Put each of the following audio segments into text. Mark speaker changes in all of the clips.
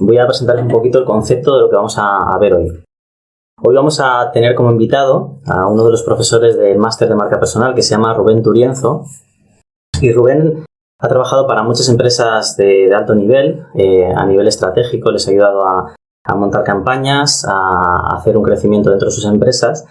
Speaker 1: voy a presentarles un poquito el concepto de lo que vamos a ver hoy. Hoy vamos a tener como invitado a uno de los profesores del máster de marca personal que se llama Rubén Turienzo. Y Rubén ha trabajado para muchas empresas de alto nivel, a nivel estratégico, les ha ayudado a montar campañas, a hacer un crecimiento dentro de sus empresas.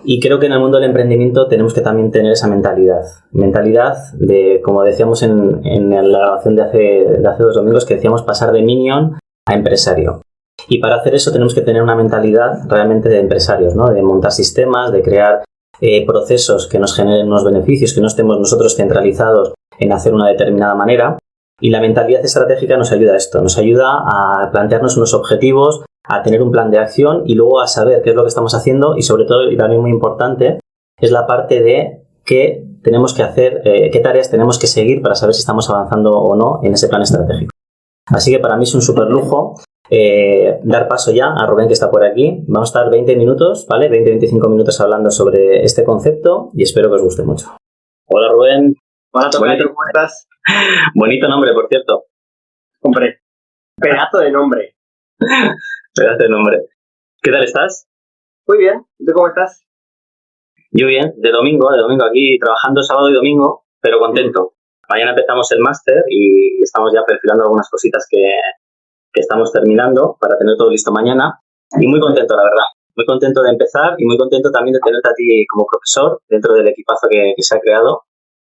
Speaker 1: Y creo que en el mundo del emprendimiento tenemos que también tener esa mentalidad de, como decíamos en la grabación de hace 2 domingos, que decíamos pasar de minion a empresario. Y para hacer eso tenemos que tener una mentalidad realmente de empresarios, ¿no? De montar sistemas, de crear procesos que nos generen unos beneficios, que no estemos nosotros centralizados en hacer una determinada manera. Y la mentalidad estratégica nos ayuda a esto, nos ayuda a plantearnos unos objetivos, a tener un plan de acción y luego a saber qué es lo que estamos haciendo y sobre todo, y también muy importante, es la parte de qué tenemos que hacer, qué tareas tenemos que seguir para saber si estamos avanzando o no en ese plan estratégico. Así que para mí es un súper lujo dar paso ya a Rubén, que está por aquí. Vamos a estar 20 minutos, ¿vale? 20-25 minutos hablando sobre este concepto y espero que os guste mucho. Hola Rubén.
Speaker 2: Hola Tocayo, ¿cómo estás?
Speaker 1: Bonito nombre, por cierto.
Speaker 2: Hombre, pedazo de nombre.
Speaker 1: Pedazo de nombre. ¿Qué tal estás?
Speaker 2: Muy bien, ¿y tú cómo estás?
Speaker 1: Yo bien, de domingo aquí trabajando sábado y domingo, pero contento. Mañana empezamos el máster y estamos ya perfilando algunas cositas que estamos terminando para tener todo listo mañana y muy contento, la verdad. Muy contento de empezar y muy contento también de tenerte a ti como profesor dentro del equipazo que se ha creado.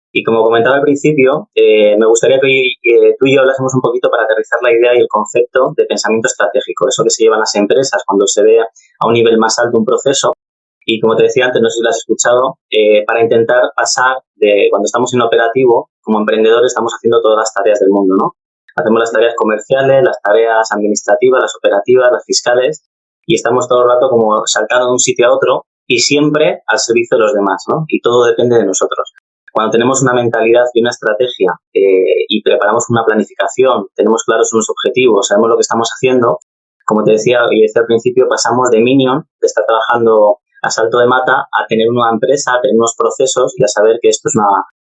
Speaker 1: Y como comentaba al principio, me gustaría que hoy tú y yo hablásemos un poquito para aterrizar la idea y el concepto de pensamiento estratégico, eso que se llevan las empresas cuando se ve a un nivel más alto un proceso. Y como te decía antes, no sé si lo has escuchado, para intentar pasar de cuando estamos en operativo, como emprendedores estamos haciendo todas las tareas del mundo, ¿no? Hacemos las tareas comerciales, las tareas administrativas, las operativas, las fiscales, y estamos todo el rato como saltando de un sitio a otro y siempre al servicio de los demás, ¿no? Y todo depende de nosotros. Cuando tenemos una mentalidad y una estrategia y preparamos una planificación, tenemos claros unos objetivos, sabemos lo que estamos haciendo, como te decía al principio, pasamos de minion, de estar trabajando a salto de mata, a tener una empresa, a tener unos procesos y a saber que esto es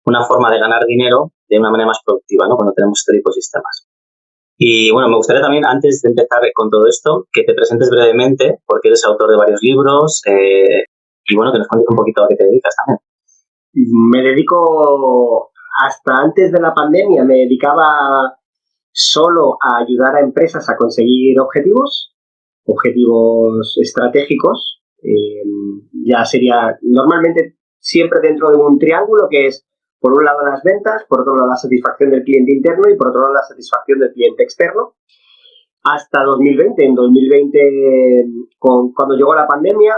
Speaker 1: una forma de ganar dinero de una manera más productiva, ¿no? Cuando tenemos este tipo de sistemas. Y bueno, me gustaría también, antes de empezar con todo esto, que te presentes brevemente, porque eres autor de varios libros y bueno, que nos cuentes un poquito a qué te dedicas también.
Speaker 2: Me dedico, hasta antes de la pandemia, me dedicaba solo a ayudar a empresas a conseguir objetivos estratégicos. Ya sería normalmente siempre dentro de un triángulo que es, por un lado, las ventas, por otro lado, la satisfacción del cliente interno y por otro lado, la satisfacción del cliente externo. Hasta 2020. En 2020, cuando llegó la pandemia,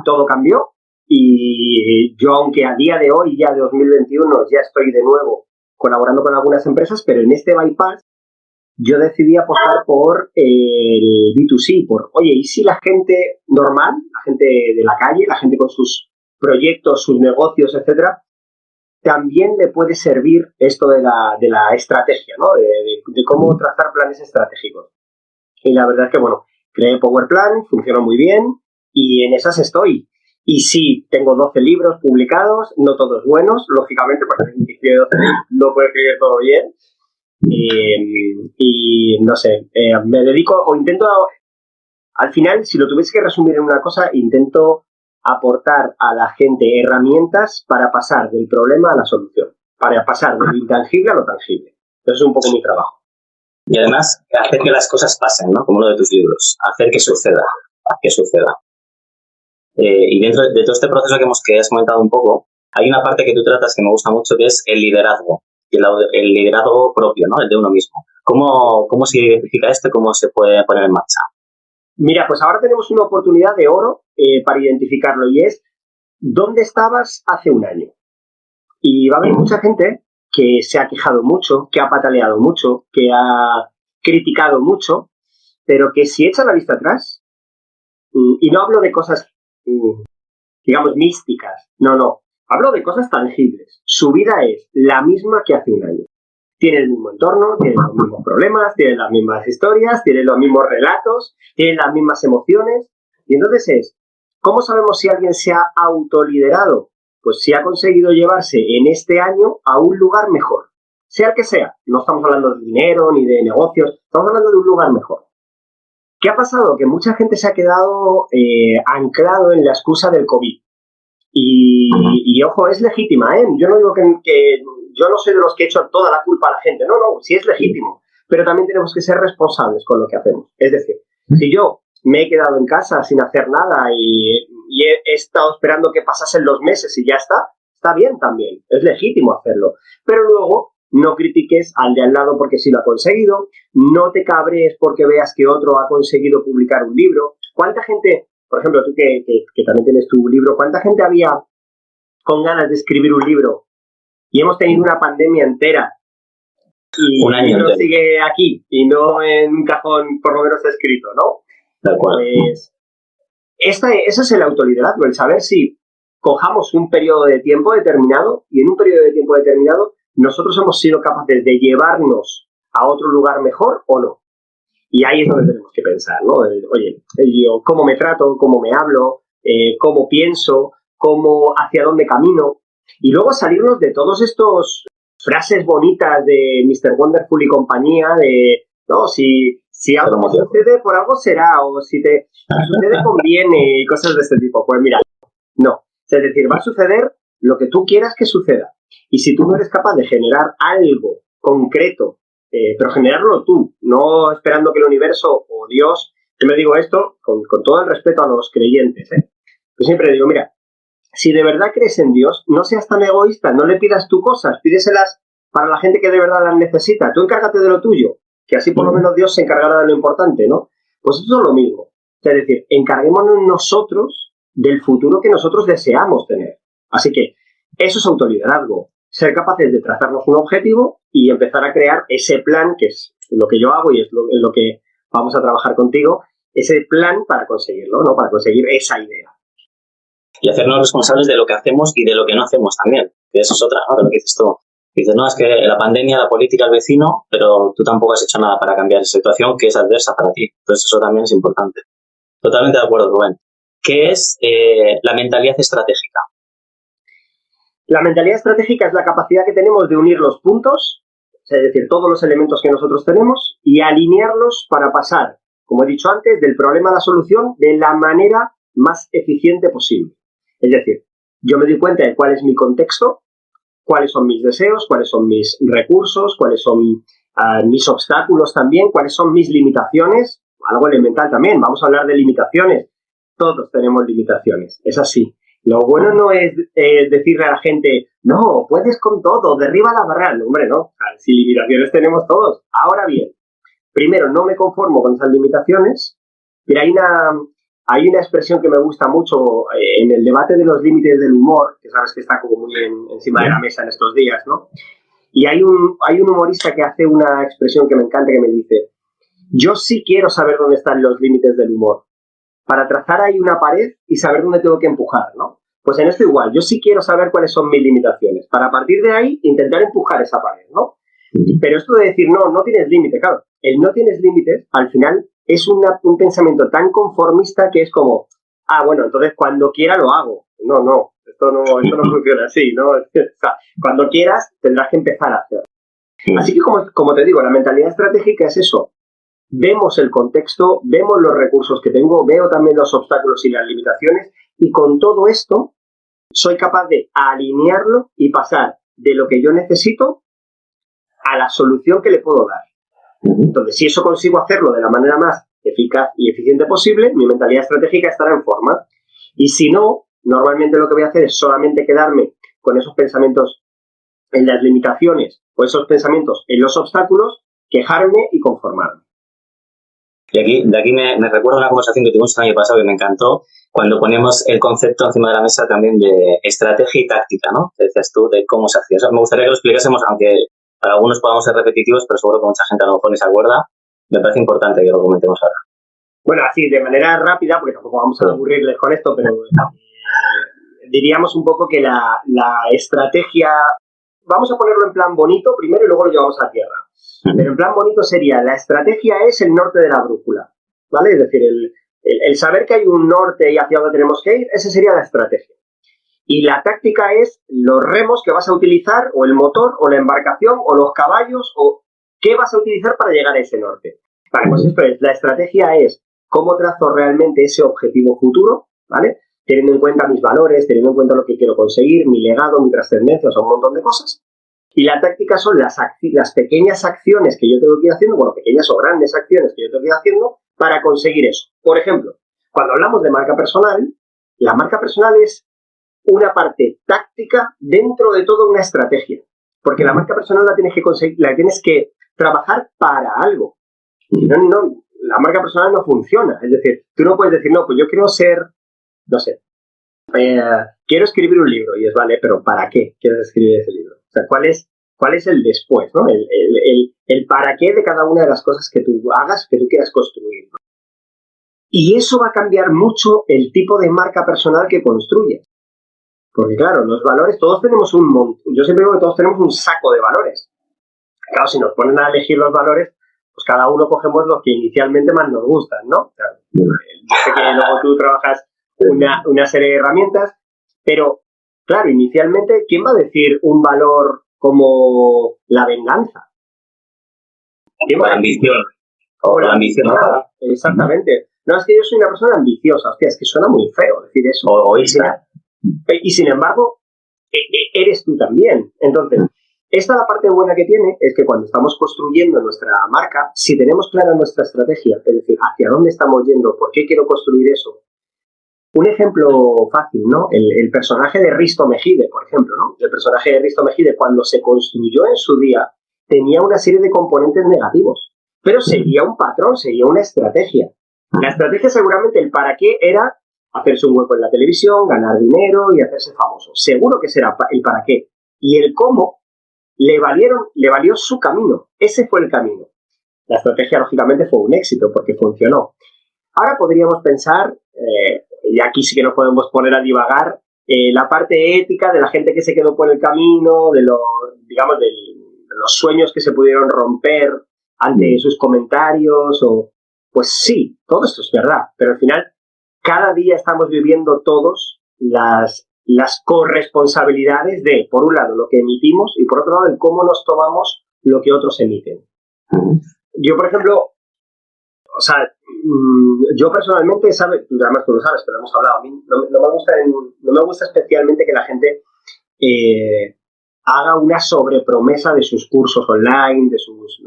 Speaker 2: todo cambió. Y yo, aunque a día de hoy, ya de 2021, ya estoy de nuevo colaborando con algunas empresas, pero en este bypass yo decidí apostar por el B2C, oye, ¿y si la gente normal, la gente de la calle, la gente con sus proyectos, sus negocios, etcétera, también le puede servir esto de la estrategia, ¿no? De cómo trazar planes estratégicos? Y la verdad es que, bueno, creé Power Plan, funcionó muy bien y en esas estoy. Y sí, tengo 12 libros publicados, no todos buenos, lógicamente, porque alguien que escribe 12 libros no puede escribir todo bien. Y no sé, me dedico o intento, al final, si lo tuviese que resumir en una cosa, intento aportar a la gente herramientas para pasar del problema a la solución, para pasar de lo intangible a lo tangible. Eso es un poco mi trabajo.
Speaker 1: Y además, hacer que las cosas pasen, ¿no? Como uno de tus libros, hacer que suceda. Y dentro de todo este proceso que has comentado un poco, hay una parte que tú tratas que me gusta mucho, que es el liderazgo, el liderazgo propio, ¿no? El de uno mismo. ¿Cómo se identifica esto y cómo se puede poner en marcha?
Speaker 2: Mira, pues ahora tenemos una oportunidad de oro para identificarlo y es ¿dónde estabas hace un año? Y va a haber mucha gente que se ha quejado mucho, que ha pataleado mucho, que ha criticado mucho, pero que si echa la vista atrás, y no hablo de cosas digamos, místicas. No. Hablo de cosas tangibles. Su vida es la misma que hace un año. Tiene el mismo entorno, tiene los mismos problemas, tiene las mismas historias, tiene los mismos relatos, tiene las mismas emociones. Y entonces ¿cómo sabemos si alguien se ha autoliderado? Pues si ha conseguido llevarse en este año a un lugar mejor. sea el que sea. No estamos hablando de dinero ni de negocios, estamos hablando de un lugar mejor. ¿Qué ha pasado? Que mucha gente se ha quedado anclado en la excusa del COVID. Y ojo, es legítima, ¿eh? Yo no digo que yo no soy de los que he hecho toda la culpa a la gente. No, sí es legítimo. Pero también tenemos que ser responsables con lo que hacemos. Es decir, si yo me he quedado en casa sin hacer nada y he estado esperando que pasasen los meses y ya está bien también. Es legítimo hacerlo. Pero luego no critiques al de al lado porque sí lo ha conseguido. No te cabrees porque veas que otro ha conseguido publicar un libro. ¿Cuánta gente, por ejemplo, tú que también tienes tu libro, cuánta gente había con ganas de escribir un libro? Y hemos tenido una pandemia entera. Y
Speaker 1: un año
Speaker 2: el libro
Speaker 1: entero
Speaker 2: sigue aquí y no en un cajón por lo menos escrito, ¿no?
Speaker 1: Tal cual.
Speaker 2: Pues eso es el autoliderazgo, el saber si cojamos un periodo de tiempo determinado y en un periodo de tiempo determinado nosotros hemos sido capaces de llevarnos a otro lugar mejor o no. Y ahí es donde tenemos que pensar, ¿no? Oye, yo cómo me trato, cómo me hablo, cómo pienso, hacia dónde camino. Y luego salirnos de todos estos frases bonitas de Mr. Wonderful y compañía, de, no, si algo te sucede, por algo será, o si te sucede, conviene, y cosas de este tipo. Pues mira, no. Es decir, va a suceder lo que tú quieras que suceda. Y si tú no eres capaz de generar algo concreto, pero generarlo tú, no esperando que el universo o Dios, yo me digo esto con todo el respeto a los creyentes, yo siempre digo, mira, si de verdad crees en Dios, no seas tan egoísta, no le pidas tú cosas, pídeselas para la gente que de verdad las necesita. Tú encárgate de lo tuyo, que así por lo menos Dios se encargará de lo importante, ¿no? Pues eso es lo mismo. Es decir, encarguémonos nosotros del futuro que nosotros deseamos tener. Así que eso es autoliderazgo. Ser capaces de trazarnos un objetivo y empezar a crear ese plan, que es lo que yo hago y es lo que vamos a trabajar contigo, ese plan para conseguirlo, ¿no? Para conseguir esa idea.
Speaker 1: Y hacernos responsables de lo que hacemos y de lo que no hacemos también. Que eso es otra, ¿no? De lo que dices tú. Dices, no, es que la pandemia, la política, el vecino, pero tú tampoco has hecho nada para cambiar esa situación que es adversa para ti. Entonces eso también es importante. Totalmente de acuerdo, Rubén. ¿Qué es la mentalidad estratégica?
Speaker 2: La mentalidad estratégica es la capacidad que tenemos de unir los puntos, es decir, todos los elementos que nosotros tenemos, y alinearlos para pasar, como he dicho antes, del problema a la solución de la manera más eficiente posible. Es decir, yo me doy cuenta de cuál es mi contexto, cuáles son mis deseos, cuáles son mis recursos, cuáles son mis obstáculos también, cuáles son mis limitaciones, algo elemental también, vamos a hablar de limitaciones. Todos tenemos limitaciones, es así. Lo bueno no es decirle a la gente, no, puedes con todo, derriba la barrera. No, hombre, no, si limitaciones tenemos todos. Ahora bien, primero, no me conformo con esas limitaciones, pero hay una expresión que me gusta mucho en el debate de los límites del humor, que sabes que está como muy encima de la mesa en estos días, ¿no? Y hay un humorista que hace una expresión que me encanta, que me dice, yo sí quiero saber dónde están los límites del humor, para trazar ahí una pared y saber dónde tengo que empujar, ¿no? Pues en esto igual, yo sí quiero saber cuáles son mis limitaciones, para a partir de ahí intentar empujar esa pared, ¿no? Pero esto de decir, no tienes límite, claro, el no tienes límites, al final es un pensamiento tan conformista que es como, bueno, entonces cuando quiera lo hago. No, esto no funciona así, ¿no? O sea, cuando quieras tendrás que empezar a hacer. Así que como te digo, la mentalidad estratégica es eso. Vemos el contexto, vemos los recursos que tengo, veo también los obstáculos y las limitaciones, y con todo esto soy capaz de alinearlo y pasar de lo que yo necesito a la solución que le puedo dar. Entonces, si eso consigo hacerlo de la manera más eficaz y eficiente posible, mi mentalidad estratégica estará en forma. Y si no, normalmente lo que voy a hacer es solamente quedarme con esos pensamientos en las limitaciones o esos pensamientos en los obstáculos, quejarme y conformarme.
Speaker 1: Y de aquí me recuerdo una conversación que tuvimos el año pasado que me encantó, cuando ponemos el concepto encima de la mesa también de estrategia y táctica, ¿no? Que decías tú de cómo se hacía. Eso me gustaría que lo explicásemos, aunque para algunos podamos ser repetitivos, pero seguro que mucha gente a lo mejor ni se acuerda. Me parece importante que lo comentemos ahora.
Speaker 2: Bueno, así de manera rápida, porque tampoco vamos a aburrirles con esto, pero diríamos un poco que la estrategia, vamos a ponerlo en plan bonito primero y luego lo llevamos a tierra. Pero en plan bonito sería, la estrategia es el norte de la brújula, ¿vale? Es decir, el saber que hay un norte y hacia dónde tenemos que ir, esa sería la estrategia. Y la táctica es los remos que vas a utilizar, o el motor, o la embarcación, o los caballos, o qué vas a utilizar para llegar a ese norte. Vale, pues esto es, la estrategia es cómo trazo realmente ese objetivo futuro, ¿vale? Teniendo en cuenta mis valores, teniendo en cuenta lo que quiero conseguir, mi legado, mi trascendencia, o sea, un montón de cosas. Y la táctica son las pequeñas acciones que yo tengo que ir haciendo, bueno, pequeñas o grandes acciones que yo tengo que ir haciendo para conseguir eso. Por ejemplo, cuando hablamos de marca personal, la marca personal es una parte táctica dentro de toda una estrategia. Porque la marca personal la tienes que conseguir, la tienes que trabajar para algo. Si no, la marca personal no funciona. Es decir, tú no puedes decir, no, pues yo quiero ser, no sé, quiero escribir un libro. Y es, vale, pero ¿para qué quieres escribir ese libro? O sea, ¿cuál es el después, ¿no? El para qué de cada una de las cosas que tú hagas, que tú quieras construir, ¿no? Y eso va a cambiar mucho el tipo de marca personal que construyes. Porque claro, los valores, todos tenemos yo siempre digo que todos tenemos un saco de valores. Claro, si nos ponen a elegir los valores, pues cada uno cogemos los que inicialmente más nos gustan, ¿no? Claro, yo sé que luego tú trabajas una serie de herramientas, pero claro, inicialmente, ¿quién va a decir un valor como la venganza?
Speaker 1: O la ambición. O la ambición.
Speaker 2: Exactamente. No, es que yo soy una persona ambiciosa. Hostia, es que suena muy feo decir eso.
Speaker 1: O Isla.
Speaker 2: Y sin embargo, eres tú también. Entonces, esta la parte buena que tiene es que cuando estamos construyendo nuestra marca, si tenemos clara nuestra estrategia, es decir, hacia dónde estamos yendo, por qué quiero construir eso. Un ejemplo fácil, ¿no? El personaje de Risto Mejide, por ejemplo, ¿no? El personaje de Risto Mejide, cuando se construyó en su día, tenía una serie de componentes negativos, pero seguía un patrón, seguía una estrategia. La estrategia seguramente, el para qué era hacerse un hueco en la televisión, ganar dinero y hacerse famoso. Seguro que será el para qué. Y el cómo le valió su camino. Ese fue el camino. La estrategia, lógicamente, fue un éxito porque funcionó. Ahora podríamos pensar, y aquí sí que nos podemos poner a divagar, la parte ética de la gente que se quedó por el camino, de los sueños que se pudieron romper ante sus comentarios, pues sí, todo esto es verdad, pero al final cada día estamos viviendo todos las corresponsabilidades de, por un lado, lo que emitimos y por otro lado, el cómo nos tomamos lo que otros emiten. Yo, por ejemplo, o sea, yo personalmente, además tú lo sabes, pero hemos hablado, a mí no me gusta especialmente que la gente haga una sobrepromesa de sus cursos online,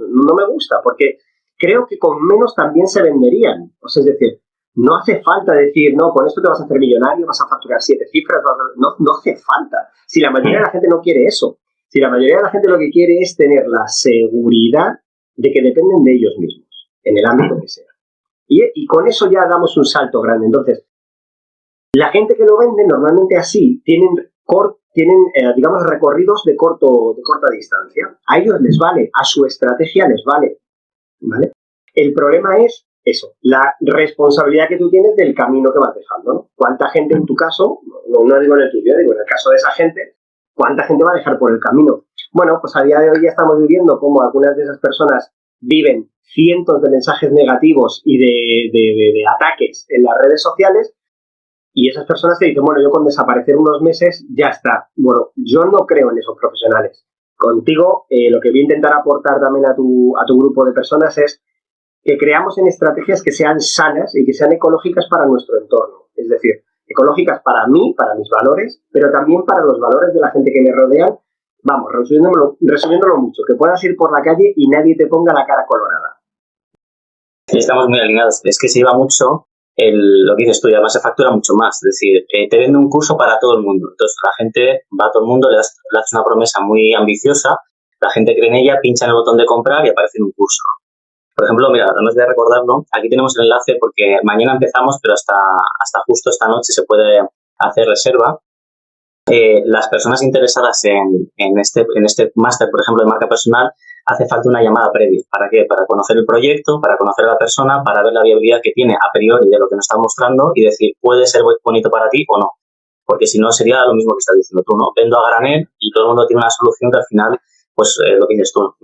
Speaker 2: no me gusta, porque creo que con menos también se venderían. O sea, es decir, no hace falta decir, no, con esto te vas a hacer millonario, vas a facturar 7 cifras, no hace falta. Si la mayoría de la gente no quiere eso, si la mayoría de la gente lo que quiere es tener la seguridad de que dependen de ellos mismos, en el ámbito que sea. Y con eso ya damos un salto grande. Entonces, la gente que lo vende normalmente así tienen digamos, recorridos de corta distancia. A ellos les vale, a su estrategia les vale, ¿vale? El problema es eso, la responsabilidad que tú tienes del camino que vas dejando, ¿no? ¿Cuánta gente en tu caso, no digo en el tuyo, digo en el caso de esa gente, cuánta gente va a dejar por el camino? Bueno, pues a día de hoy ya estamos viviendo como algunas de esas personas viven cientos de mensajes negativos y de ataques en las redes sociales, y esas personas te dicen, bueno, yo con desaparecer unos meses ya está. Bueno, yo no creo en esos profesionales. Contigo, lo que voy a intentar aportar también a tu grupo de personas es que creamos en estrategias que sean sanas y que sean ecológicas para nuestro entorno. Es decir, ecológicas para mí, para mis valores, pero también para los valores de la gente que me rodean. Vamos, resumiéndolo mucho, que puedas ir por la calle y nadie te ponga la cara colorada.
Speaker 1: Estamos muy alineados. Es que se lleva mucho lo que dices tú, y además se factura mucho más. Es decir, te vende un curso para todo el mundo. Entonces la gente va a todo el mundo, le das una promesa muy ambiciosa, la gente cree en ella, pincha en el botón de comprar y aparece en un curso. Por ejemplo, mira, además de recordarlo, aquí tenemos el enlace porque mañana empezamos, pero hasta justo esta noche se puede hacer reserva. Las personas interesadas en este máster, por ejemplo, de marca personal, hace falta una llamada previa. ¿Para qué? Para conocer el proyecto, para conocer a la persona, para ver la viabilidad que tiene a priori de lo que nos está mostrando y decir, ¿puede ser bonito para ti o no? Porque si no, sería lo mismo que estás diciendo tú, ¿no? Vendo a granel y todo el mundo tiene una solución que al final, pues lo que dices tú,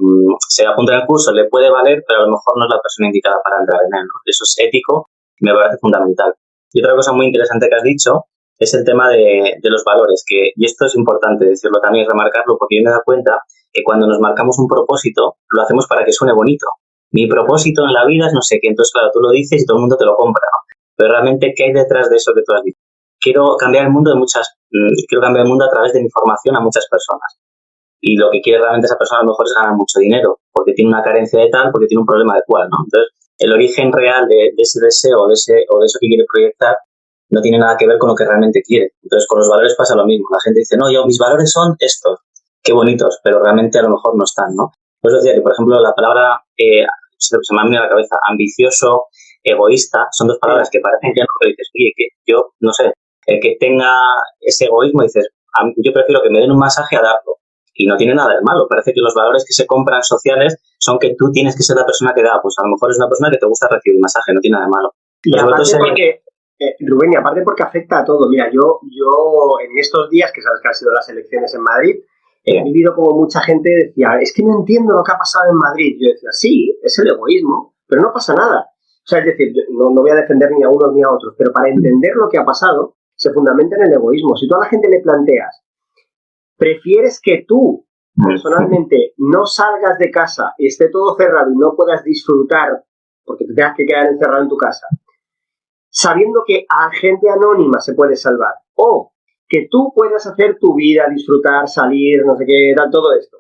Speaker 1: se apunta en el curso, le puede valer, pero a lo mejor no es la persona indicada para entrar en él, ¿no? Eso es ético y me parece fundamental. Y otra cosa muy interesante que has dicho es el tema de los valores, y esto es importante decirlo también, remarcarlo, porque yo me he dado cuenta que cuando nos marcamos un propósito, lo hacemos para que suene bonito. Mi propósito en la vida es no sé qué, entonces claro, tú lo dices y todo el mundo te lo compra, ¿no? Pero realmente, ¿qué hay detrás de eso que tú has dicho? Quiero cambiar el mundo a través de mi formación a muchas personas. Y lo que quiere realmente esa persona a lo mejor es ganar mucho dinero, porque tiene una carencia de tal, porque tiene un problema de cual, ¿no? Entonces, el origen real de ese deseo o de eso que quiere proyectar no tiene nada que ver con lo que realmente quiere. Entonces, con los valores pasa lo mismo. La gente dice, no, mis valores son estos, qué bonitos, pero realmente a lo mejor no están, ¿no? Pues decía que, por ejemplo, la palabra, se me ha venido a la cabeza, ambicioso, egoísta, son dos palabras que parecen que no, pero dices, oye, que yo, no sé, el que tenga ese egoísmo, dices, yo prefiero que me den un masaje a darlo. Y no tiene nada de malo. Parece que los valores que se compran sociales son que tú tienes que ser la persona que da. Pues a lo mejor es una persona que te gusta recibir masaje, no tiene nada de malo.
Speaker 2: Y aparte porque, Rubén, y aparte porque afecta a todo. Mira, yo en estos días, que sabes que han sido las elecciones en Madrid, he vivido como mucha gente decía, es que no entiendo lo que ha pasado en Madrid. Yo decía, sí, es el egoísmo, pero no pasa nada. O sea, es decir, no voy a defender ni a unos ni a otros, pero para entender lo que ha pasado, se fundamenta en el egoísmo. Si tú a la gente le planteas, ¿prefieres que tú, personalmente, no salgas de casa y esté todo cerrado y no puedas disfrutar porque te tengas que quedar encerrado en tu casa, sabiendo que a gente anónima se puede salvar? O que tú puedas hacer tu vida, disfrutar, salir, no sé qué, tal, todo esto,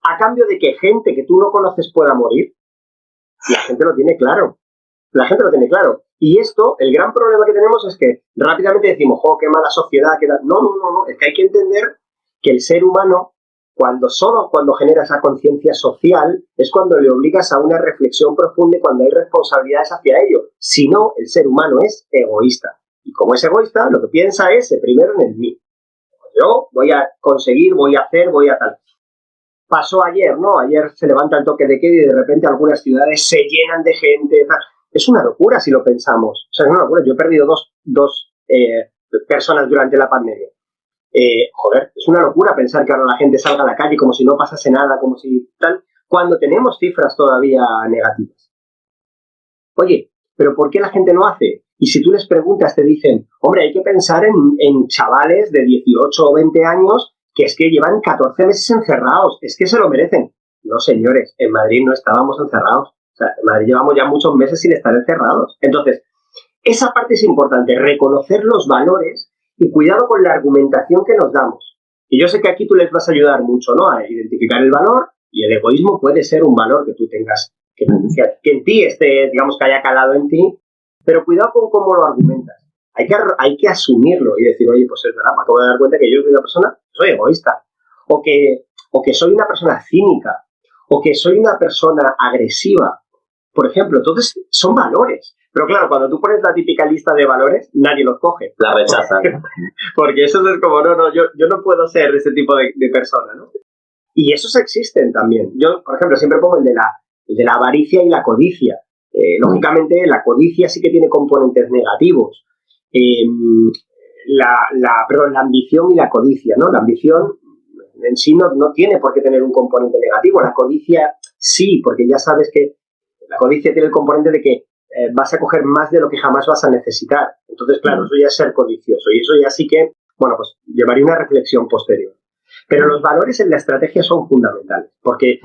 Speaker 2: a cambio de que gente que tú no conoces pueda morir. La gente lo tiene claro. La gente lo tiene claro. Y esto, el gran problema que tenemos es que rápidamente decimos, ¡jo, qué mala sociedad! No. Es que hay que entender que el ser humano, cuando genera esa conciencia social, es cuando le obligas a una reflexión profunda y cuando hay responsabilidades hacia ello. Si no, el ser humano es egoísta. Y como es egoísta, lo que piensa es primero en el mí. Yo voy a conseguir, voy a hacer, voy a tal. Pasó ayer, ¿no? Ayer se levanta el toque de queda y de repente algunas ciudades se llenan de gente. Tal. Es una locura si lo pensamos. O sea, es una locura. Yo he perdido dos personas durante la pandemia. Es una locura pensar que ahora la gente salga a la calle como si no pasase nada, como si tal, cuando tenemos cifras todavía negativas. Oye, ¿pero por qué la gente no hace? Y si tú les preguntas, te dicen, hombre, hay que pensar en chavales de 18 o 20 años que es que llevan 14 meses encerrados, es que se lo merecen. No, señores, en Madrid no estábamos encerrados. O sea, en Madrid llevamos ya muchos meses sin estar encerrados. Entonces, esa parte es importante, reconocer los valores y cuidado con la argumentación que nos damos. Y yo sé que aquí tú les vas a ayudar mucho, ¿no? A identificar el valor, y el egoísmo puede ser un valor que tú tengas, que en ti esté, digamos, que haya calado en ti, pero cuidado con cómo lo argumentas. Hay que asumirlo y decir, oye, pues es verdad, me acabo de dar cuenta que yo soy una persona, soy egoísta, o que soy una persona cínica, o que soy una persona agresiva. Por ejemplo, entonces son valores. Pero claro, cuando tú pones la típica lista de valores, nadie los coge.
Speaker 1: La rechazan.
Speaker 2: Porque eso es como, yo no puedo ser ese tipo de persona, ¿no? Y esos existen también. Yo, por ejemplo, siempre pongo el de la avaricia y la codicia. Lógicamente, la codicia sí que tiene componentes negativos. La ambición y la codicia, ¿no? La ambición en sí no tiene por qué tener un componente negativo. La codicia sí, porque ya sabes que la codicia tiene el componente de que vas a coger más de lo que jamás vas a necesitar. Entonces, claro, eso ya es ser codicioso. Y eso ya sí que, bueno, pues llevaría una reflexión posterior. Pero los valores en la estrategia son fundamentales, porque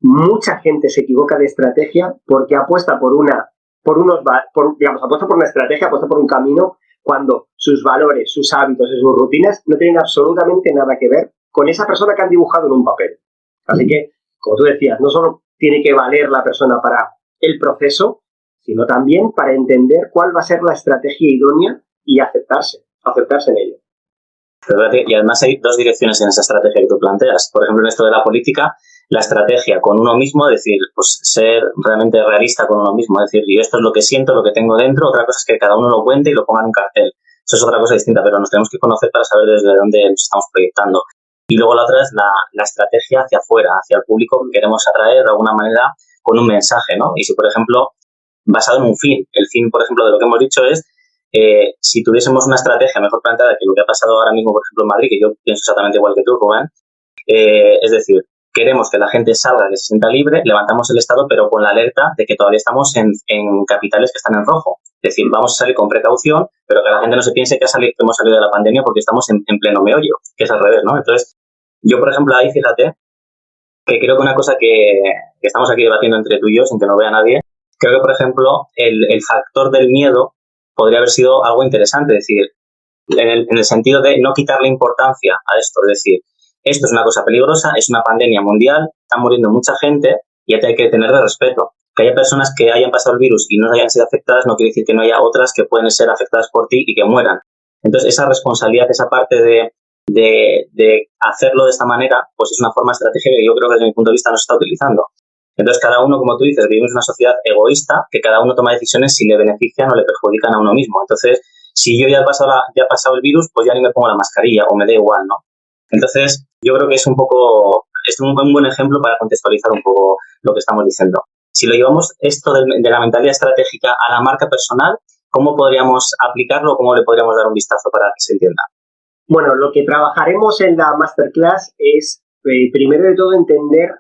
Speaker 2: mucha gente se equivoca de estrategia porque apuesta apuesta por una estrategia, apuesta por un camino cuando sus valores, sus hábitos y sus rutinas no tienen absolutamente nada que ver con esa persona que han dibujado en un papel. Así que, como tú decías, no solo tiene que valer la persona para el proceso, sino también para entender cuál va a ser la estrategia idónea y aceptarse en ello.
Speaker 1: Y además hay dos direcciones en esa estrategia que tú planteas. Por ejemplo, en esto de la política, la estrategia con uno mismo, es decir, pues ser realmente realista con uno mismo, es decir, yo esto es lo que siento, lo que tengo dentro, otra cosa es que cada uno lo cuente y lo ponga en un cartel. Eso es otra cosa distinta, pero nos tenemos que conocer para saber desde dónde nos estamos proyectando. Y luego la otra es la estrategia hacia afuera, hacia el público que queremos atraer de alguna manera con un mensaje, ¿no? Y si, por ejemplo, basado en un fin, el fin, por ejemplo, de lo que hemos dicho es si tuviésemos una estrategia mejor planteada que lo que ha pasado ahora mismo, por ejemplo, en Madrid, que yo pienso exactamente igual que tú, Rubén, es decir, queremos que la gente salga, que se sienta libre, levantamos el Estado, pero con la alerta de que todavía estamos en capitales que están en rojo. Es decir, vamos a salir con precaución, pero que la gente no se piense que hemos salido de la pandemia porque estamos en pleno meollo, que es al revés, ¿no? Entonces, yo, por ejemplo, ahí, fíjate, que creo que una cosa que estamos aquí debatiendo entre tú y yo, sin que no vea nadie, creo que, por ejemplo, el factor del miedo podría haber sido algo interesante, es decir, en el sentido de no quitarle importancia a esto, es decir, esto es una cosa peligrosa, es una pandemia mundial, está muriendo mucha gente y hay que tenerle respeto. Que haya personas que hayan pasado el virus y no hayan sido afectadas no quiere decir que no haya otras que pueden ser afectadas por ti y que mueran. Entonces, esa responsabilidad, esa parte de hacerlo de esta manera, pues es una forma estratégica que yo creo que desde mi punto de vista no se está utilizando. Entonces, cada uno, como tú dices, vivimos en una sociedad egoísta que cada uno toma decisiones si le benefician o le perjudican a uno mismo. Entonces, si yo ya he pasado el virus, pues ya ni me pongo la mascarilla o me da igual, ¿no? Entonces, yo creo que es un buen ejemplo para contextualizar un poco lo que estamos diciendo. Si lo llevamos esto de la mentalidad estratégica a la marca personal, ¿cómo podríamos aplicarlo o cómo le podríamos dar un vistazo para que se entienda?
Speaker 2: Bueno, lo que trabajaremos en la masterclass es, primero de todo, entender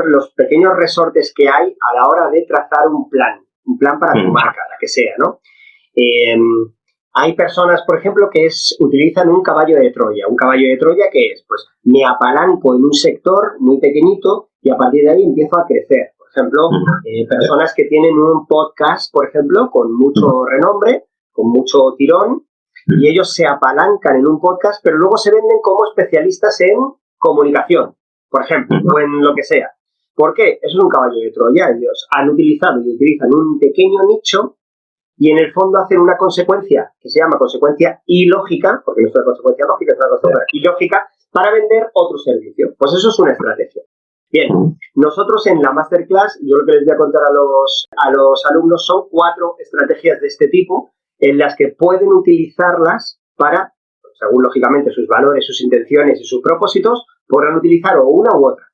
Speaker 2: los pequeños resortes que hay a la hora de trazar un plan para tu marca, la que sea, ¿no? Hay personas, por ejemplo, que utilizan un caballo de Troya. ¿Un caballo de Troya qué es? Pues me apalanco en un sector muy pequeñito y a partir de ahí empiezo a crecer. Por ejemplo, personas que tienen un podcast, por ejemplo, con mucho renombre, con mucho tirón, y ellos se apalancan en un podcast, pero luego se venden como especialistas en comunicación, por ejemplo, o en lo que sea. ¿Por qué? Eso es un caballo de Troya. Ellos han utilizado y utilizan un pequeño nicho y en el fondo hacen una consecuencia que se llama consecuencia ilógica, porque no es una consecuencia lógica, es una consecuencia ilógica, para vender otro servicio. Pues eso es una estrategia. Bien, nosotros en la masterclass, yo lo que les voy a contar a los alumnos son 4 estrategias de este tipo en las que pueden utilizarlas para, según lógicamente sus valores, sus intenciones y sus propósitos, podrán utilizar o una u otra.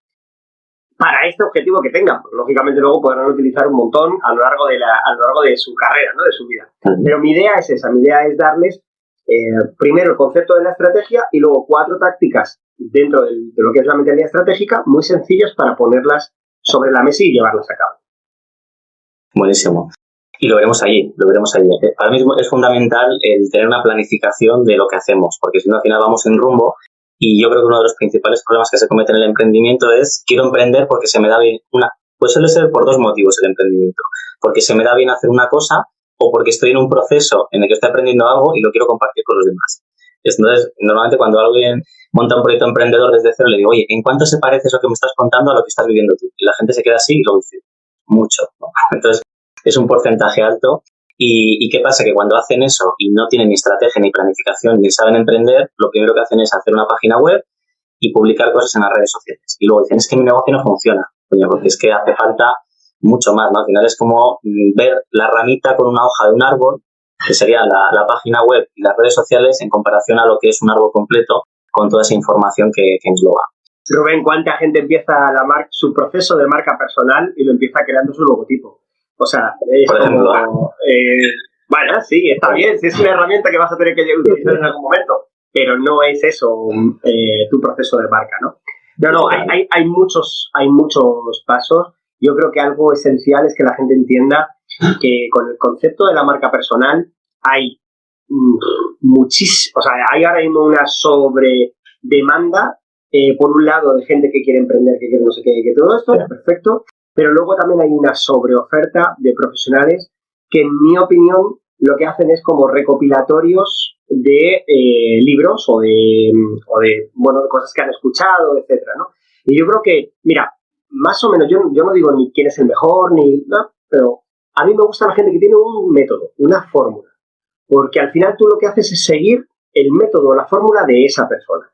Speaker 2: Para este objetivo que tengan, pues, lógicamente luego podrán utilizar un montón a lo largo de su carrera, ¿no? De su vida. Pero mi idea es esa, mi idea es darles primero el concepto de la estrategia y luego 4 tácticas dentro de lo que es la mentalidad estratégica muy sencillas para ponerlas sobre la mesa y llevarlas a cabo.
Speaker 1: Buenísimo. Y lo veremos allí. Para mí es fundamental el tener una planificación de lo que hacemos, porque si no al final vamos en rumbo. Y yo creo que uno de los principales problemas que se cometen en el emprendimiento es quiero emprender porque se me da bien pues suele ser por 2 motivos el emprendimiento. Porque se me da bien hacer una cosa o porque estoy en un proceso en el que estoy aprendiendo algo y lo quiero compartir con los demás. Entonces, normalmente cuando alguien monta un proyecto emprendedor desde cero, le digo, oye, ¿en cuánto se parece eso que me estás contando a lo que estás viviendo tú? Y la gente se queda así y lo dice, mucho, ¿no? Entonces, es un porcentaje alto. ¿Y qué pasa? Que cuando hacen eso y no tienen ni estrategia, ni planificación, ni saben emprender, lo primero que hacen es hacer una página web y publicar cosas en las redes sociales. Y luego dicen, es que mi negocio no funciona. Coño, porque es que hace falta mucho más, ¿no? Al final es como ver la ramita con una hoja de un árbol, que sería la página web y las redes sociales en comparación a lo que es un árbol completo con toda esa información que engloba.
Speaker 2: Rubén, ¿cuánta gente empieza su proceso de marca personal y lo empieza creando su logotipo? O sea, es
Speaker 1: por ejemplo,
Speaker 2: bueno, sí, está bien, si es una herramienta que vas a tener que utilizar en algún momento, pero no es eso tu proceso de marca, ¿no? No, hay muchos pasos. Yo creo que algo esencial es que la gente entienda que con el concepto de la marca personal hay muchísimo, o sea, hay ahora mismo una sobredemanda, por un lado, de gente que quiere emprender, que quiere no sé qué, que todo esto, perfecto. Pero luego también hay una sobreoferta de profesionales que, en mi opinión, lo que hacen es como recopilatorios de libros o de cosas que han escuchado, etcétera, ¿no? Y yo creo que, mira, más o menos, yo no digo ni quién es el mejor, pero a mí me gusta la gente que tiene un método, una fórmula. Porque al final tú lo que haces es seguir el método o la fórmula de esa persona.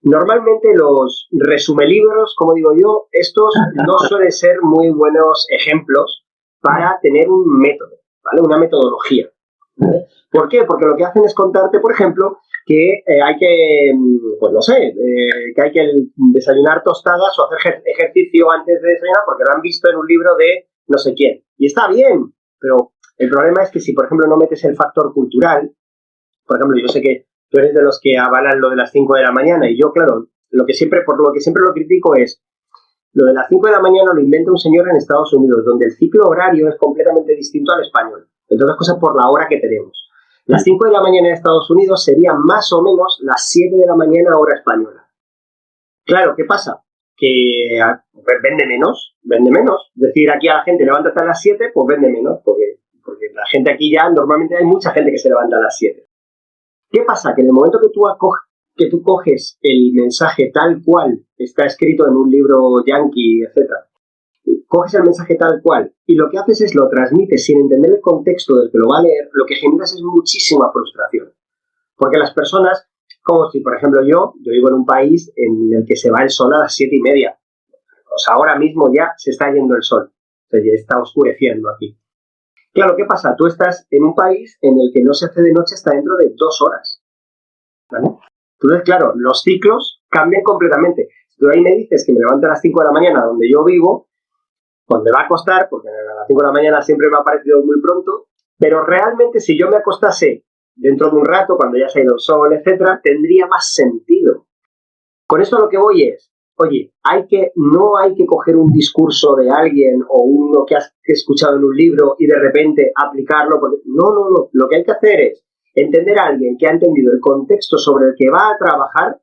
Speaker 2: Normalmente los resumelibros, como digo yo, estos no suelen ser muy buenos ejemplos para tener un método, ¿vale? Una metodología, ¿vale? ¿Por qué? Porque lo que hacen es contarte, por ejemplo, que hay que, pues no sé, que hay que desayunar tostadas o hacer ejercicio antes de desayunar porque lo han visto en un libro de no sé quién. Y está bien, pero el problema es que si, por ejemplo, no metes el factor cultural, por ejemplo, yo sé que tú eres de los que avalan lo de las 5 de la mañana y yo, claro, por lo que siempre lo critico es Lo de las 5 de la mañana lo inventa un señor en Estados Unidos, donde el ciclo horario es completamente distinto al español. Entre otras cosas por la hora que tenemos. Las 5 de la mañana en Estados Unidos serían más o menos las 7 de la mañana hora española. Claro, ¿qué pasa? Que pues, vende menos. Es decir, aquí a la gente levántate a las 7, pues vende menos, porque la gente aquí ya, normalmente hay mucha gente que se levanta a las 7. ¿Qué pasa? Que en el momento que tú coges el mensaje tal cual está escrito en un libro yankee, etcétera, coges el mensaje tal cual y lo que haces es lo transmites sin entender el contexto del que lo va a leer, lo que generas es muchísima frustración. Porque las personas, como si, por ejemplo, yo vivo en un país en el que se va el sol a las 7:30. O sea, ahora mismo ya se está yendo el sol. O sea, ya está oscureciendo aquí. Claro, ¿qué pasa? Tú estás en un país en el que no se hace de noche hasta dentro de 2 horas. ¿Vale? Entonces, claro, los ciclos cambian completamente. Si tú ahí me dices que me levanto a las 5 de la mañana donde yo vivo, pues me va a costar, porque a las 5 de la mañana siempre me ha parecido muy pronto, pero realmente si yo me acostase dentro de un rato, cuando ya se ha ido el sol, etcétera, tendría más sentido. Con esto a lo que voy es, oye, no hay que coger un discurso de alguien o uno que has escuchado en un libro y de repente aplicarlo, porque no, lo que hay que hacer es entender a alguien que ha entendido el contexto sobre el que va a trabajar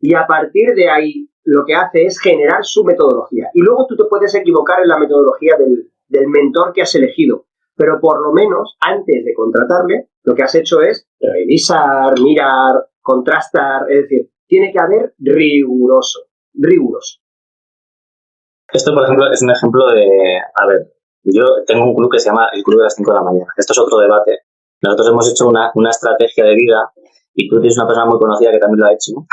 Speaker 2: y a partir de ahí lo que hace es generar su metodología. Y luego tú te puedes equivocar en la metodología del mentor que has elegido, pero por lo menos antes de contratarle, lo que has hecho es revisar, mirar, contrastar, es decir, tiene que haber riguroso.
Speaker 1: Esto, por ejemplo, es un ejemplo de... A ver, yo tengo un club que se llama el Club de las 5 de la mañana. Esto es otro debate. Nosotros hemos hecho una estrategia de vida y tú tienes una persona muy conocida que también lo ha hecho, ¿no?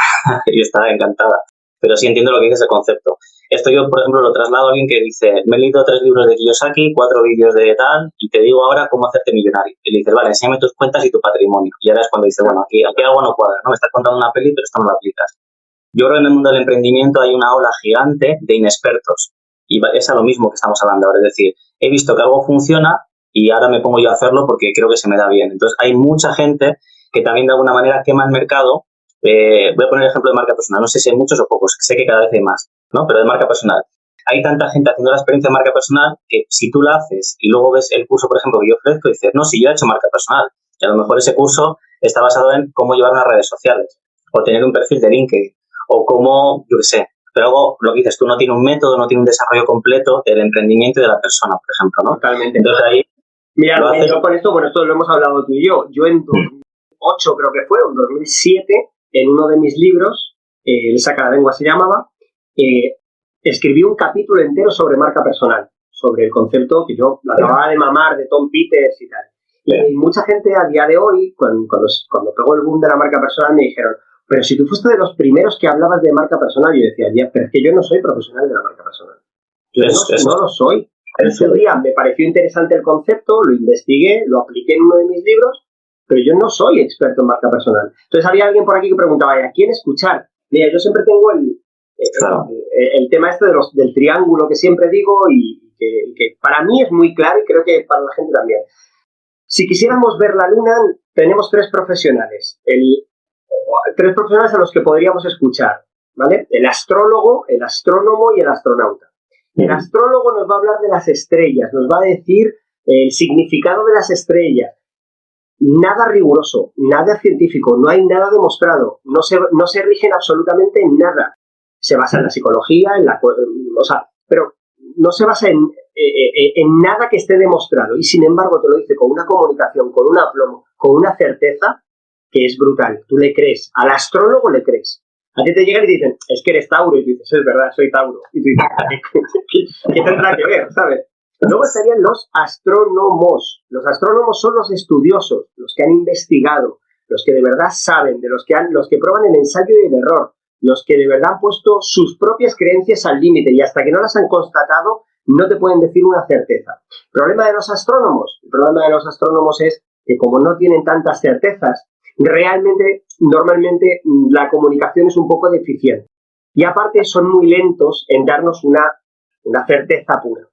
Speaker 1: Y está encantada. Pero sí entiendo lo que dice ese concepto. Esto yo, por ejemplo, lo traslado a alguien que dice, me he leído 3 libros de Kiyosaki, 4 vídeos de tal, y te digo ahora cómo hacerte millonario. Y le dices, vale, enséñame tus cuentas y tu patrimonio. Y ahora es cuando dice, bueno, aquí algo no cuadra, ¿no? Me estás contando una peli, pero esto no lo aplicas. Yo creo que en el mundo del emprendimiento hay una ola gigante de inexpertos. Y es a lo mismo que estamos hablando ahora. Es decir, he visto que algo funciona y ahora me pongo yo a hacerlo porque creo que se me da bien. Entonces, hay mucha gente que también de alguna manera quema el mercado. Voy a poner el ejemplo de marca personal. No sé si hay muchos o pocos. Sé que cada vez hay más, ¿no? Pero de marca personal. Hay tanta gente haciendo la experiencia de marca personal que si tú la haces y luego ves el curso, por ejemplo, que yo ofrezco y dices, no, si yo he hecho marca personal. Y a lo mejor ese curso está basado en cómo llevar unas redes sociales o tener un perfil de LinkedIn o cómo, yo qué sé. Pero luego, lo que dices, tú no tiene un método, no tiene un desarrollo completo del emprendimiento y de la persona, por ejemplo, ¿no?
Speaker 2: Totalmente.
Speaker 1: Entonces ahí...
Speaker 2: Mira, yo con esto, bueno, esto lo hemos hablado tú y yo. Yo en 2008 creo que fue, o en 2007, en uno de mis libros, El Saca-la-lengua se llamaba, escribí un capítulo entero sobre marca personal, sobre el concepto que yo acababa de mamar de Tom Peters y tal. Y mucha gente a día de hoy, cuando pegó el boom de la marca personal, me dijeron, pero si tú fuiste de los primeros que hablabas de marca personal, yo decía, ya, pero es que yo no soy profesional de la marca personal. Yo no lo soy. En ese día me pareció interesante el concepto, lo investigué, lo apliqué en uno de mis libros, pero yo no soy experto en marca personal. Entonces había alguien por aquí que preguntaba, ¿a quién escuchar? Mira, yo siempre tengo el tema este del triángulo que siempre digo y que para mí es muy claro y creo que para la gente también. Si quisiéramos ver la luna, tenemos 3 profesionales. 3 profesionales a los que podríamos escuchar, ¿vale? El astrólogo, el astrónomo y el astronauta. El astrólogo nos va a hablar de las estrellas, nos va a decir el significado de las estrellas. Nada riguroso, nada científico, no hay nada demostrado, no se rigen absolutamente en nada. Se basa en la psicología, pero no se basa en nada que esté demostrado y sin embargo te lo dice con una comunicación, con un aplomo, con una certeza que es brutal. Tú le crees, al astrólogo le crees. A ti te llegan y te dicen, es que eres Tauro, y tú dices, es verdad, soy Tauro. Y tú dices, ¿qué tendrá que ver, sabes? Luego estarían los astrónomos. Los astrónomos son los estudiosos, los que han investigado, los que de verdad saben, los que prueban el ensayo y el error, los que de verdad han puesto sus propias creencias al límite y hasta que no las han constatado no te pueden decir una certeza. ¿El problema de los astrónomos? El problema de los astrónomos es que como no tienen tantas certezas, normalmente la comunicación es un poco deficiente. Y aparte son muy lentos en darnos una certeza pura.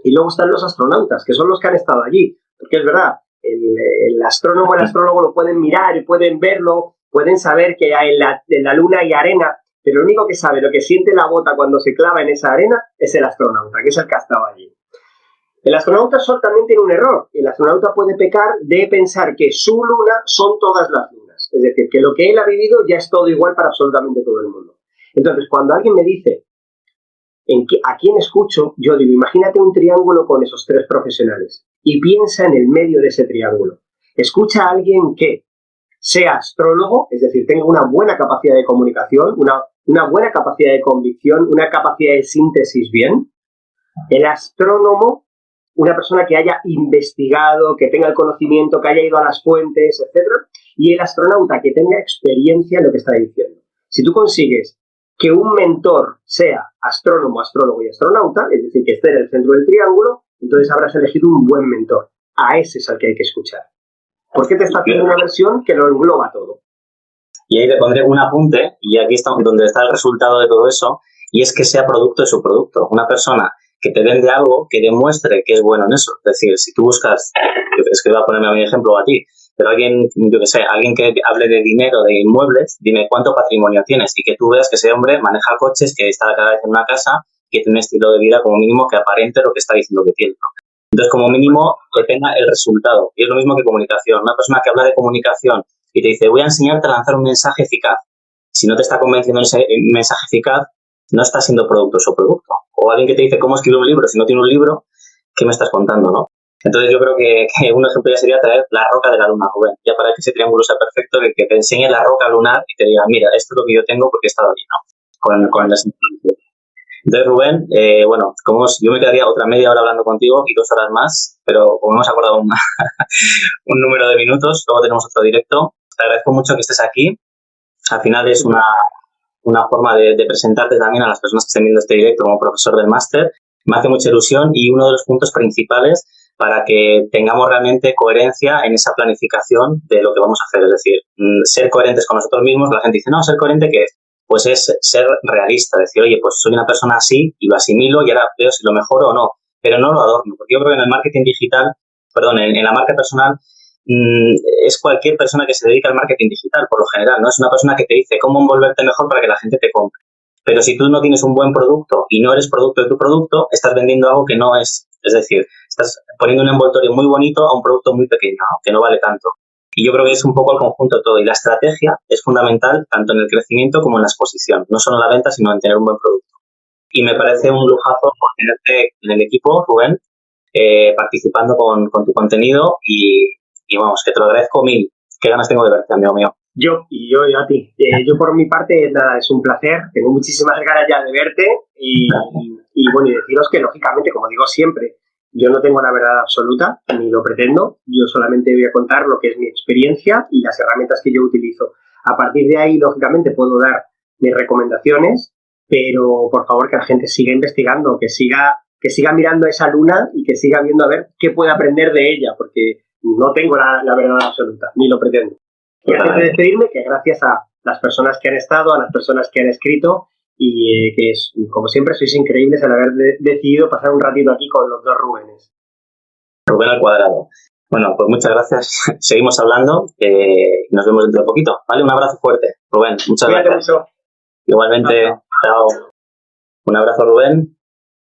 Speaker 2: Y luego están los astronautas, que son los que han estado allí. Porque es verdad, el astrónomo, el astrólogo lo pueden mirar y pueden verlo, pueden saber que en la luna hay arena, pero el único que sabe lo que siente la bota cuando se clava en esa arena es el astronauta, que es el que ha estado allí. El astronauta también tiene un error. El astronauta puede pecar de pensar que su luna son todas las lunas. Es decir, que lo que él ha vivido ya es todo igual para absolutamente todo el mundo. Entonces, cuando alguien me dice a quién escucho, yo digo, imagínate un triángulo con esos 3 profesionales y piensa en el medio de ese triángulo. Escucha a alguien que sea astrólogo, es decir, tenga una buena capacidad de comunicación, una buena capacidad de convicción, una capacidad de síntesis bien. El astrónomo, una persona que haya investigado, que tenga el conocimiento, que haya ido a las fuentes, etc. Y el astronauta que tenga experiencia en lo que está diciendo. Si tú consigues que un mentor sea astrónomo, astrólogo y astronauta, es decir, que esté en el centro del triángulo, entonces habrás elegido un buen mentor. A ese es al que hay que escuchar. Porque te está haciendo una versión que lo engloba todo.
Speaker 1: Y ahí te pondré un apunte, y aquí está donde está el resultado de todo eso, y es que sea producto de su producto. Una persona que te vende algo que demuestre que es bueno en eso. Es decir, si tú buscas, es que voy a ponerme a mi ejemplo a ti, pero alguien que hable de dinero, de inmuebles, dime cuánto patrimonio tienes y que tú veas que ese hombre maneja coches, que está cada vez en una casa, que tiene un estilo de vida como mínimo que aparente lo que está diciendo que tiene, ¿no? Entonces, como mínimo, que tenga el resultado. Y es lo mismo que comunicación. Una persona que habla de comunicación y te dice, voy a enseñarte a lanzar un mensaje eficaz. Si no te está convenciendo ese mensaje eficaz, no está siendo producto su producto. O alguien que te dice cómo escribir un libro, si no tiene un libro, ¿qué me estás contando, no? Entonces yo creo que un ejemplo ya sería traer la roca de la luna, Rubén. Ya para que ese triángulo sea perfecto, que te enseñe la roca lunar y te diga, mira, esto es lo que yo tengo porque he estado allí, ¿no? Con las informaciones. Entonces, Rubén, bueno, yo me quedaría otra media hora hablando contigo y 2 horas más, pero como hemos acordado un número de minutos, luego tenemos otro directo. Te agradezco mucho que estés aquí. Al final es una forma de presentarte también a las personas que estén viendo este directo como profesor del máster. Me hace mucha ilusión y uno de los puntos principales para que tengamos realmente coherencia en esa planificación de lo que vamos a hacer. Es decir, ser coherentes con nosotros mismos. La gente dice, no, ser coherente, ¿qué es? Pues es ser realista, decir, oye, pues soy una persona así y lo asimilo y ahora veo si lo mejoro o no, pero no lo adorno, porque yo creo que en el marketing digital, en la marca personal, es cualquier persona que se dedica al marketing digital, por lo general, ¿no? Es una persona que te dice cómo envolverte mejor para que la gente te compre. Pero si tú no tienes un buen producto y no eres producto de tu producto, estás vendiendo algo que no es. Es decir, estás poniendo un envoltorio muy bonito a un producto muy pequeño, ¿no? Que no vale tanto. Y yo creo que es un poco el conjunto de todo. Y la estrategia es fundamental tanto en el crecimiento como en la exposición. No solo en la venta, sino en tener un buen producto. Y me parece un lujazo tenerte en el equipo, Rubén, participando con tu contenido y vamos, que te lo agradezco 1000. Qué ganas tengo de verte, amigo mío.
Speaker 2: Yo a ti. Yo por mi parte, nada, es un placer. Tengo muchísimas ganas ya de verte y bueno, y deciros que lógicamente, como digo siempre, yo no tengo la verdad absoluta, ni lo pretendo. Yo solamente voy a contar lo que es mi experiencia y las herramientas que yo utilizo. A partir de ahí, lógicamente, puedo dar mis recomendaciones, pero por favor que la gente siga investigando, que siga mirando esa luna y que siga viendo a ver qué puede aprender de ella, porque no tengo la verdad absoluta, ni lo pretendo. Y antes de despedirme, que gracias a las personas que han estado, a las personas que han escrito, y que es, como siempre, sois increíbles al haber decidido pasar un ratito aquí con los 2 Rubénes.
Speaker 1: Rubén al cuadrado. Bueno, pues muchas gracias. Seguimos hablando y nos vemos dentro de poquito. Vale, un abrazo fuerte, Rubén. Muchas gracias.
Speaker 2: Mucho.
Speaker 1: Igualmente, chao. Un abrazo, Rubén.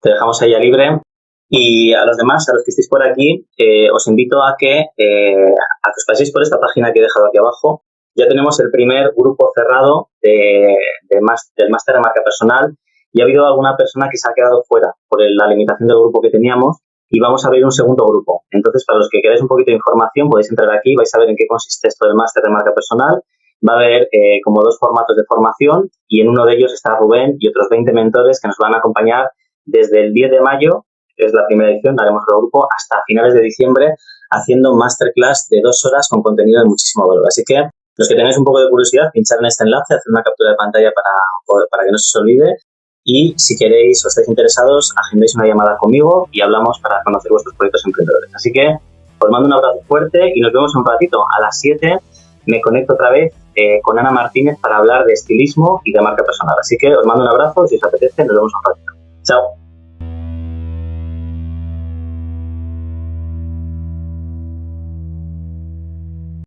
Speaker 1: Te dejamos ahí a libre. Y a los demás, a los que estéis por aquí, os invito a que os paséis por esta página que he dejado aquí abajo. Ya tenemos el primer grupo cerrado del máster de marca personal y ha habido alguna persona que se ha quedado fuera por la limitación del grupo que teníamos y vamos a abrir un segundo grupo. Entonces, para los que queráis un poquito de información, podéis entrar aquí, vais a ver en qué consiste esto del máster de marca personal. Va a haber como 2 formatos de formación y en uno de ellos está Rubén y otros 20 mentores que nos van a acompañar desde el 10 de mayo, que es la primera edición, haremos el grupo, hasta finales de diciembre, haciendo masterclass de 2 horas con contenido de muchísimo valor. Así que los que tengáis un poco de curiosidad, pinchar en este enlace, hacer una captura de pantalla para que no se os olvide. Y si queréis o estáis interesados, agendéis una llamada conmigo y hablamos para conocer vuestros proyectos emprendedores. Así que os mando un abrazo fuerte y nos vemos un ratito. A las 7 me conecto otra vez con Ana Martínez para hablar de estilismo y de marca personal. Así que os mando un abrazo y si os apetece, nos vemos un ratito. Chao.